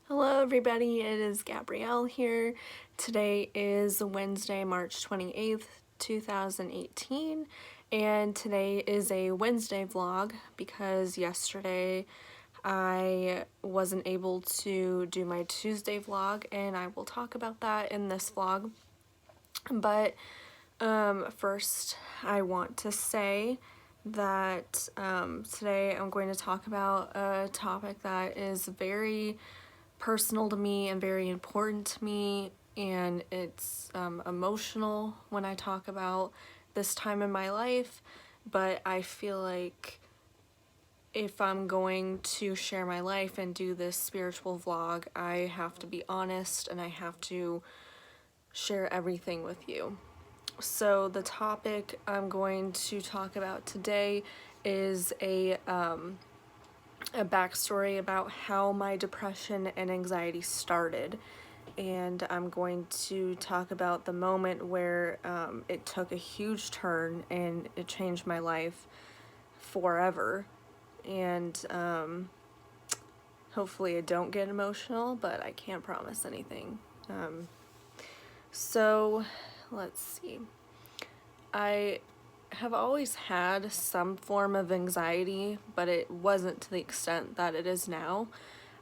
Hello everybody, it is Gabrielle here. Today is Wednesday, March 28th, 2018, and today is a Wednesday vlog because yesterday I wasn't able to do my Tuesday vlog, and I will talk about that in this vlog. But first I want to say that today I'm going to talk about a topic that is very personal to me and very important to me, and it's emotional when I talk about this time in my life, but I feel like if I'm going to share my life and do this spiritual vlog, I have to be honest and I have to share everything with you. So the topic I'm going to talk about today is a backstory about how my depression and anxiety started, and I'm going to talk about the moment where it took a huge turn and it changed my life forever. And hopefully I don't get emotional, but I can't promise anything. So let's see. I have always had some form of anxiety, but it wasn't to the extent that it is now.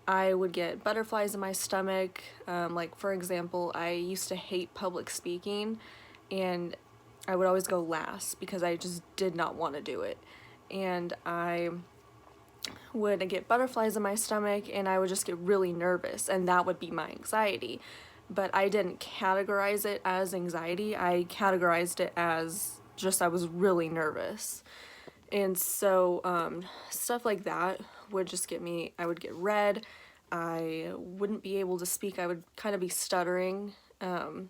I would get butterflies in my stomach. Like, for example, I used to hate public speaking, and I would always go last because I just did not want to do it. And I would get butterflies in my stomach, and I would just get really nervous, and that would be my anxiety. But I didn't categorize it as anxiety. I categorized it as just I was really nervous. And so stuff like that would just get me, I would get red, I wouldn't be able to speak, I would kind of be stuttering. If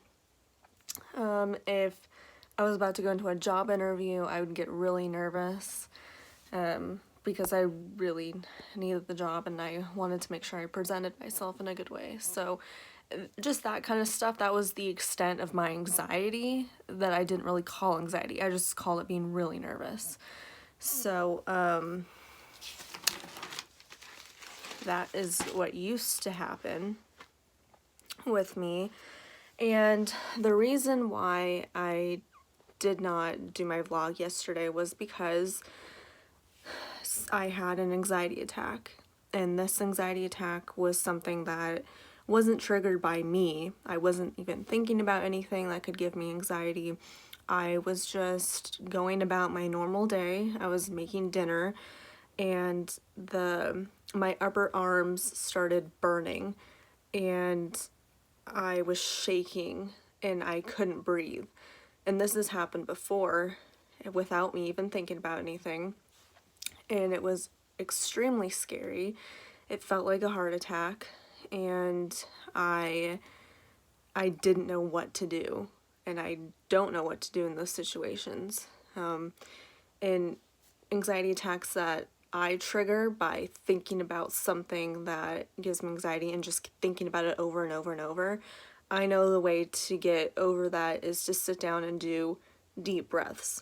I was about to go into a job interview, I would get really nervous because I really needed the job and I wanted to make sure I presented myself in a good way. So just that kind of stuff, that was the extent of my anxiety that I didn't really call anxiety. I just called it being really nervous. So, that is what used to happen with me. And the reason why I did not do my vlog yesterday was because I had an anxiety attack. And this anxiety attack was something that wasn't triggered by me. I wasn't even thinking about anything that could give me anxiety. I was just going about my normal day. I was making dinner, and my upper arms started burning, and I was shaking and I couldn't breathe. And this has happened before without me even thinking about anything. And it was extremely scary. It felt like a heart attack, and I didn't know what to do, and I don't know what to do in those situations. And anxiety attacks that I trigger by thinking about something that gives me anxiety and just thinking about it over and over and over. I know the way to get over that is to sit down and do deep breaths.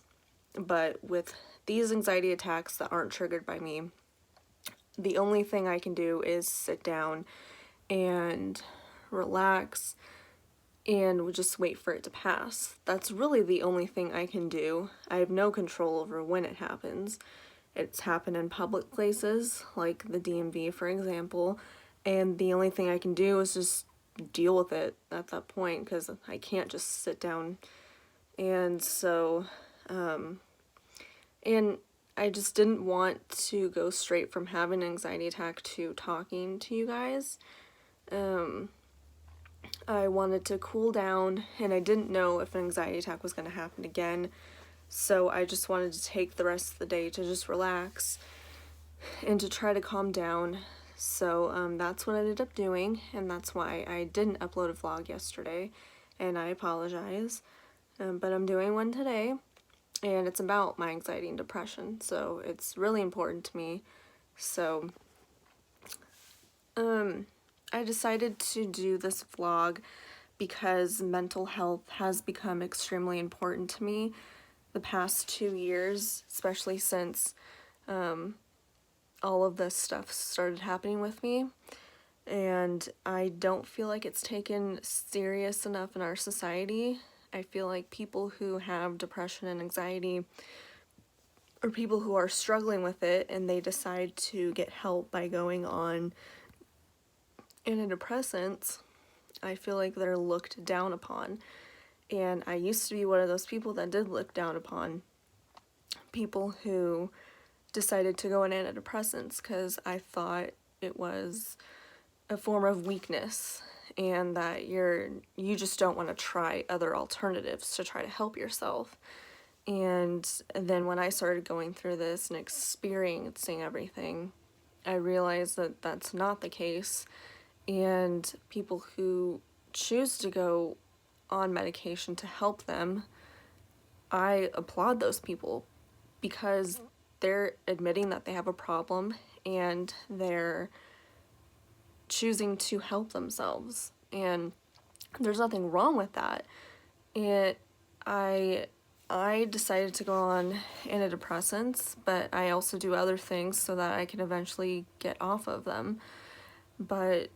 But with these anxiety attacks that aren't triggered by me, the only thing I can do is sit down and relax and just wait for it to pass. That's really the only thing I can do. I have no control over when it happens. It's happened in public places, like the DMV, for example, and the only thing I can do is just deal with it at that point, because I can't just sit down. And so, and I just didn't want to go straight from having an anxiety attack to talking to you guys. I wanted to cool down, and I didn't know if an anxiety attack was going to happen again, so I just wanted to take the rest of the day to just relax and to try to calm down. So that's what I ended up doing, and that's why I didn't upload a vlog yesterday, and I apologize. But I'm doing one today, and it's about my anxiety and depression, so it's really important to me. So I decided to do this vlog because mental health has become extremely important to me the past 2 years, especially since all of this stuff started happening with me. and I don't feel like it's taken serious enough in our society. I feel like people who have depression and anxiety, or people who are struggling with it and they decide to get help by going on antidepressants, I feel like they're looked down upon. And I used to be one of those people that did look down upon people who decided to go on antidepressants, because I thought it was a form of weakness and that you just don't want to try other alternatives to try to help yourself. And then when I started going through this and experiencing everything, I realized that that's not the case. And people who choose to go on medication to help them, I applaud those people, because they're admitting that they have a problem and they're choosing to help themselves. And there's nothing wrong with that. I decided to go on antidepressants, but I also do other things so that I can eventually get off of them. But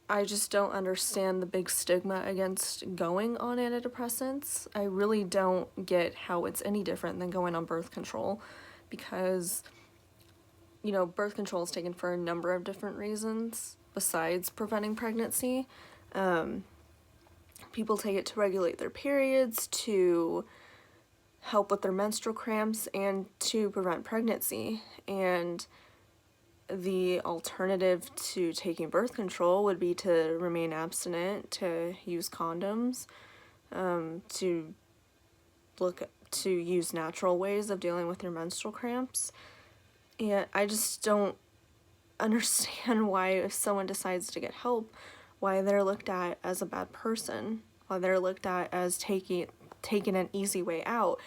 I just don't understand the big stigma against going on antidepressants. I really don't get how it's any different than going on birth control, because, birth control is taken for a number of different reasons besides preventing pregnancy. People take it to regulate their periods, to help with their menstrual cramps, and to prevent pregnancy. And the alternative to taking birth control would be to remain abstinent, to use condoms, to use natural ways of dealing with your menstrual cramps. And I just don't understand why, if someone decides to get help, why they're looked at as a bad person, why they're looked at as taking an easy way out.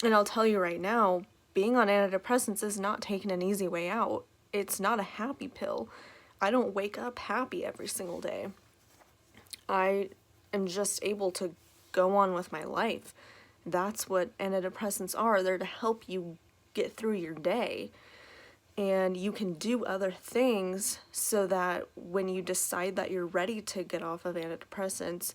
And I'll tell you right now, being on antidepressants is not taking an easy way out. It's not a happy pill. I don't wake up happy every single day. I am just able to go on with my life. That's what antidepressants are. They're to help you get through your day. And you can do other things so that when you decide that you're ready to get off of antidepressants,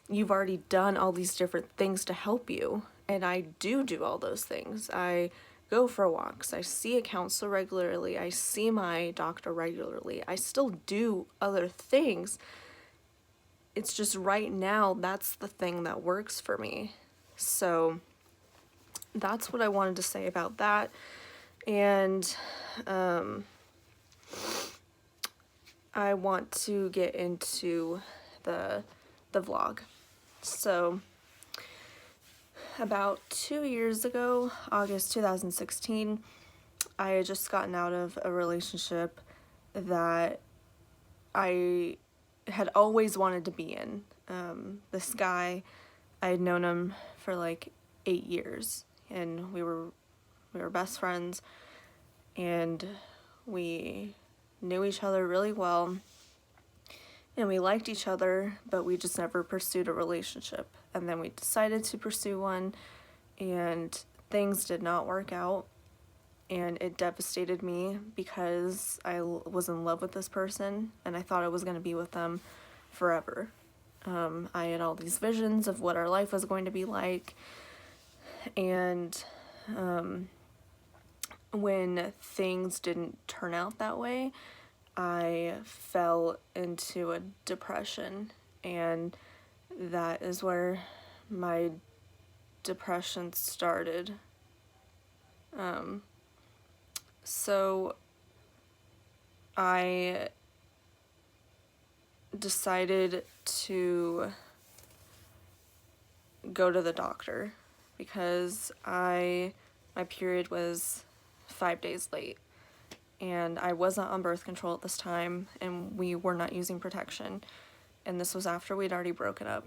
you've already done all these different things to help you. And I do all those things. I go for walks. I see a counselor regularly. I see my doctor regularly. I still do other things. It's just right now, that's the thing that works for me. So that's what I wanted to say about that. And I want to get into the vlog. So about 2 years ago, August 2016, I had just gotten out of a relationship that I had always wanted to be in. This guy, I had known him for like 8 years, and we were best friends, and we knew each other really well, and we liked each other, but we just never pursued a relationship. And then we decided to pursue one, and things did not work out, and it devastated me because I was in love with this person, and I thought I was going to be with them forever. I had all these visions of what our life was going to be like, and when things didn't turn out that way, I fell into a depression, and that is where my depression started. So I decided to go to the doctor because my period was 5 days late, and I wasn't on birth control at this time, and we were not using protection, and this was after we'd already broken up.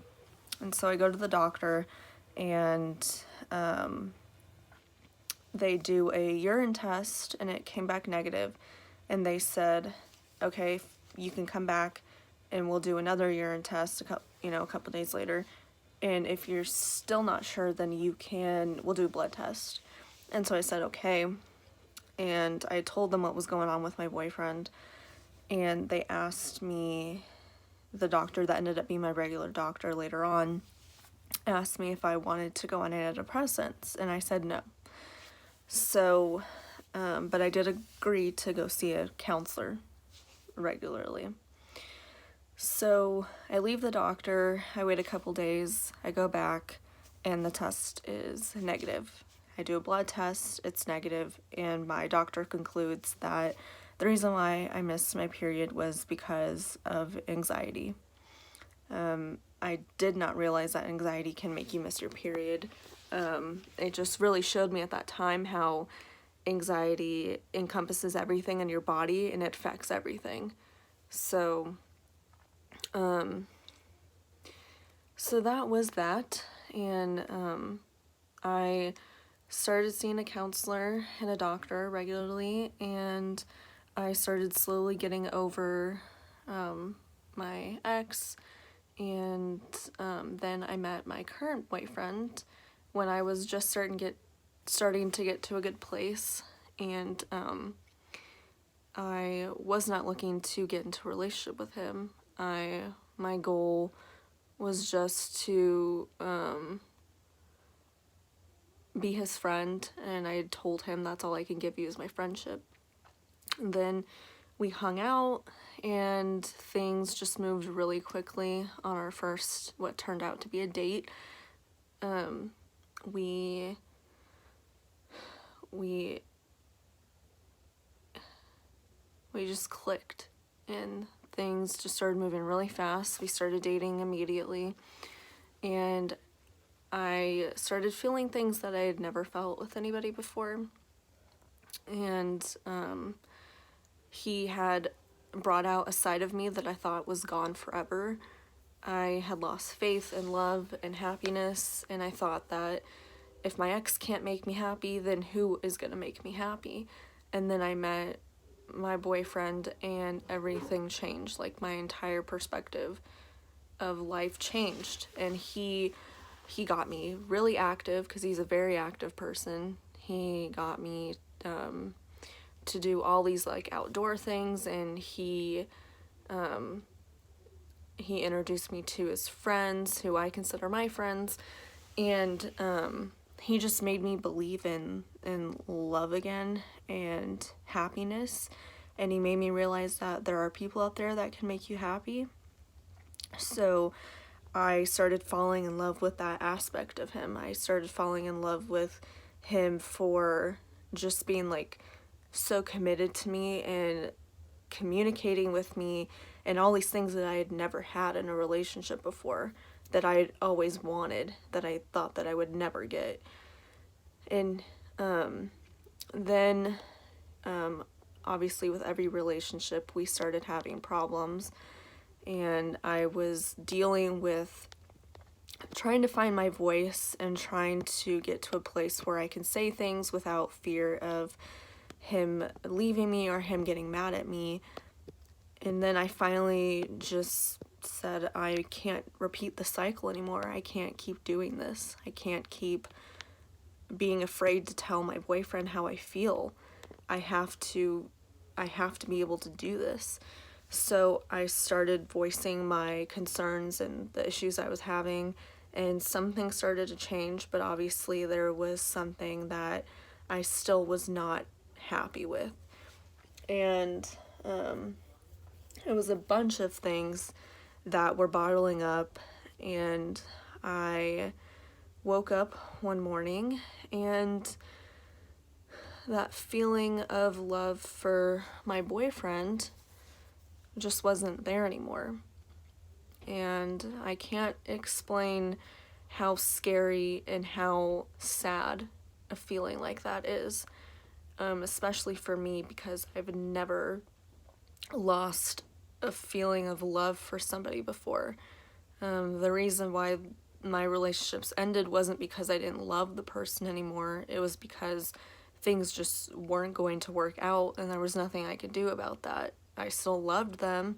And so I go to the doctor, and they do a urine test, and it came back negative, and they said, okay, you can come back and we'll do another urine test a couple days later, and if you're still not sure, then we'll do a blood test. And so I said okay, and I told them what was going on with my boyfriend, and they asked me, the doctor that ended up being my regular doctor later on, asked me if I wanted to go on antidepressants, and I said no. So, but I did agree to go see a counselor regularly. So I leave the doctor, I wait a couple days, I go back, and the test is negative. I do a blood test, it's negative, and my doctor concludes that the reason why I missed my period was because of anxiety. I did not realize that anxiety can make you miss your period. It just really showed me at that time how anxiety encompasses everything in your body and it affects everything. So that was that, and I started seeing a counselor and a doctor regularly, and I started slowly getting over my ex, and then I met my current boyfriend when I was just starting to get to a good place, and I was not looking to get into a relationship with him. My goal was just to be his friend, and I had told him that's all I can give you is my friendship. And then we hung out, and things just moved really quickly on our first, what turned out to be a date. We just clicked, and things just started moving really fast. We started dating immediately, and I started feeling things that I had never felt with anybody before. And he had brought out a side of me that I thought was gone forever. I had lost faith in love and happiness, and I thought that if my ex can't make me happy, then who is going to make me happy? And then I met my boyfriend, and everything changed. Like, my entire perspective of life changed, and he got me really active, because he's a very active person. He got me to do all these like outdoor things, and he introduced me to his friends, who I consider my friends, and he just made me believe in love again and happiness, and he made me realize that there are people out there that can make you happy. So I started falling in love with that aspect of him. I started falling in love with him for just being like so committed to me and communicating with me and all these things that I had never had in a relationship before, that I had always wanted, that I thought that I would never get. And then obviously with every relationship we started having problems, and I was dealing with trying to find my voice and trying to get to a place where I can say things without fear of him leaving me or him getting mad at me. And then I finally just said, I can't repeat the cycle anymore. I can't keep doing this. I can't keep being afraid to tell my boyfriend how I feel. I have to be able to do this. So I started voicing my concerns and the issues I was having, and some things started to change, but obviously there was something that I still was not happy with. And it was a bunch of things that were bottling up, and I woke up one morning and that feeling of love for my boyfriend just wasn't there anymore. And I can't explain how scary and how sad a feeling like that is, especially for me, because I've never lost a feeling of love for somebody before. The reason why my relationships ended wasn't because I didn't love the person anymore. It was because things just weren't going to work out, and there was nothing I could do about that. I still loved them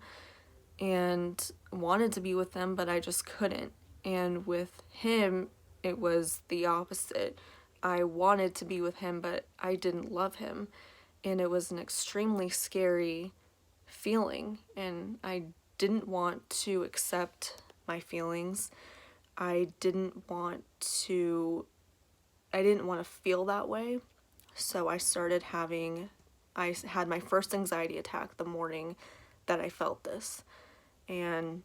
and wanted to be with them, but I just couldn't. And with him, it was the opposite. I wanted to be with him, but I didn't love him. And it was an extremely scary feeling, and I didn't want to accept my feelings. I didn't want to feel that way. So I had my first anxiety attack the morning that I felt this. And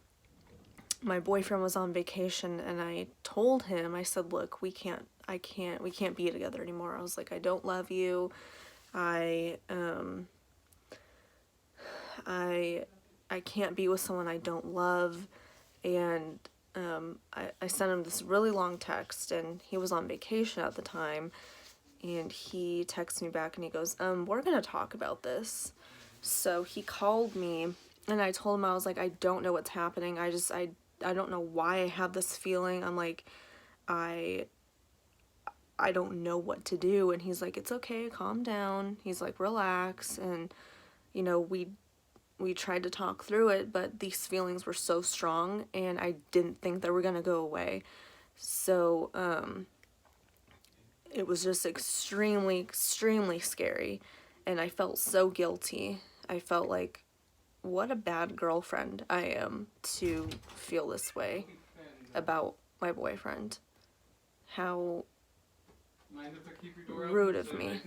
my boyfriend was on vacation, and I told him, I said, look, we can't be together anymore. I was like, I don't love you. I can't be with someone I don't love. And I sent him this really long text, and he was on vacation at the time, and he texts me back and he goes, we're gonna talk about this. So he called me, and I told him, I was like, I don't know what's happening. I don't know why I have this feeling. I'm like, I don't know what to do. And he's like, it's okay, calm down. He's like, relax. And, you know, we tried to talk through it, but these feelings were so strong, and I didn't think they were gonna go away. So, it was just extremely, extremely scary, and I felt so guilty. I felt like, what a bad girlfriend I am to feel this way about my boyfriend. How rude of me.